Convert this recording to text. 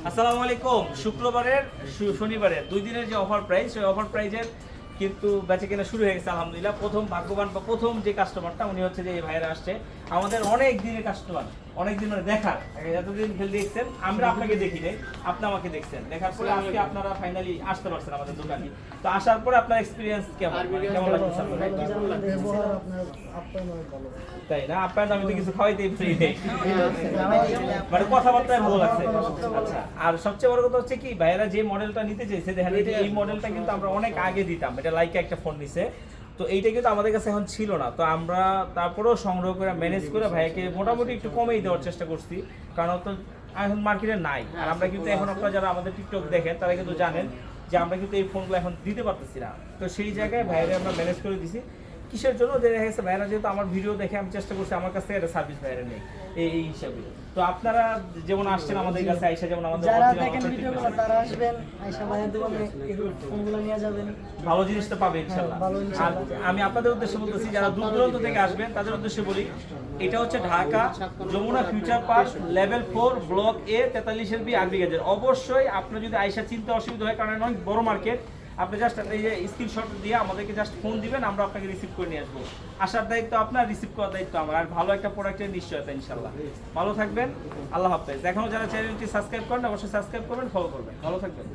আসসালামু আলাইকুম। শুক্রবারের শনিবারের 2 দিনের যে অফার প্রাইস, ওই অফার প্রাইজের কিন্তু বেচা কেনা শুরু হয়ে গেছে আলহামদুলিল্লাহ। প্রথম ভাগ্যবান বা প্রথম যে কাস্টমারটা উনি হচ্ছে যে এই ভাইরা আসছে, আমাদের অনেক দিনের কাস্টমার, অনেক দিন মানে দেখার, এতদিন খেলে দেখছেন, আমরা আপনাকে দেখি নাই, আপনি আমাকে দেখছেন, দেখার পরে আজকে আপনারা ফাইনালি আসতে পারছেন আমাদের দোকানে। তো আসার পরে আপনার এক্সপিরিয়েন্স কেমন, কেমন লাগছে আপনার? তাই না? আপনার আমি তো কিছু খাওয়াইতেই ফ্রি নেই, মানে কথাবার্তায় ভালো লাগছে। আচ্ছা, আর সবচেয়ে বড় কথা হচ্ছে কি, ভাইরা যে মডেলটা নিতে চাইছে, দেখেন এই মডেলটা কিন্তু আমরা অনেক আগে দিতাম, এটা লাইকা একটা ফোন নিছে, তো এইটা কিন্তু আমাদের কাছে এখন ছিল না। তো আমরা তারপরেও সংগ্রহ করে ম্যানেজ করে ভাইকে মোটামুটি একটু কমেই দেওয়ার চেষ্টা করছি, কারণ তো এখন মার্কেটে নাই। আর আমরা কিন্তু এখন আপনারা যারা আমাদের টিকটক দেখেন তারা কিন্তু জানেন যে আমরা কিন্তু এই ফোনগুলো এখন দিতে পারতেছি না। তো সেই জায়গায় ভাইরে আমরা ম্যানেজ করে দিছি। কিসের জন্য? যে দেখা গেছে ভাইরা যেহেতু আমার ভিডিও দেখে, আমি চেষ্টা করছি আমার কাছ থেকে একটা সার্ভিস ভাইরা নেই এই হিসাবে। তো আপনারা যেমন আসছেন আমাদের কাছে, আইসা যেমন আমাদের যারা দেখেন ভিডিওগুলো তারা আসবেন, আইসা ভাইয়ের দোকানে এগুলো ফোনগুলো নিয়ে যাবেন, ভালো জিনিসটা পাবে ইনশাআল্লাহ। ভালো আর ইনশাআল্লাহ। আমি আপনাদের উদ্দেশ্যে বলতেছি, যারা দূর দূরান্ত থেকে আসবেন তাদের উদ্দেশ্যে বলি, এটা হচ্ছে Dhaka Jamuna future park level 4 block A 43 B আরবি গেজের। অবশ্যই আপনার যদি আইসা চিনতে অসুবিধা হয়, কারণ অনেক বড় মার্কেট, আপনি জাস্ট এই যে স্ক্রিনশট দিয়ে আমাদেরকে জাস্ট ফোন দিবেন, আমরা আপনাকে রিসিভ করে নিয়ে আসবো। আসার দায়িত্ব আপনার, রিসিভ করার দায়িত্ব আমার। আর ভালো একটা প্রোডাক্টের নিশ্চয়তা ইনশাআল্লাহ। ভালো থাকবেন, আল্লাহ হাফেজ। এখনো যারা চ্যানেলটি সাবস্ক্রাইব করেন অবশ্যই সাবস্ক্রাইব করবেন, ফলো করবেন। ভালো থাকবেন।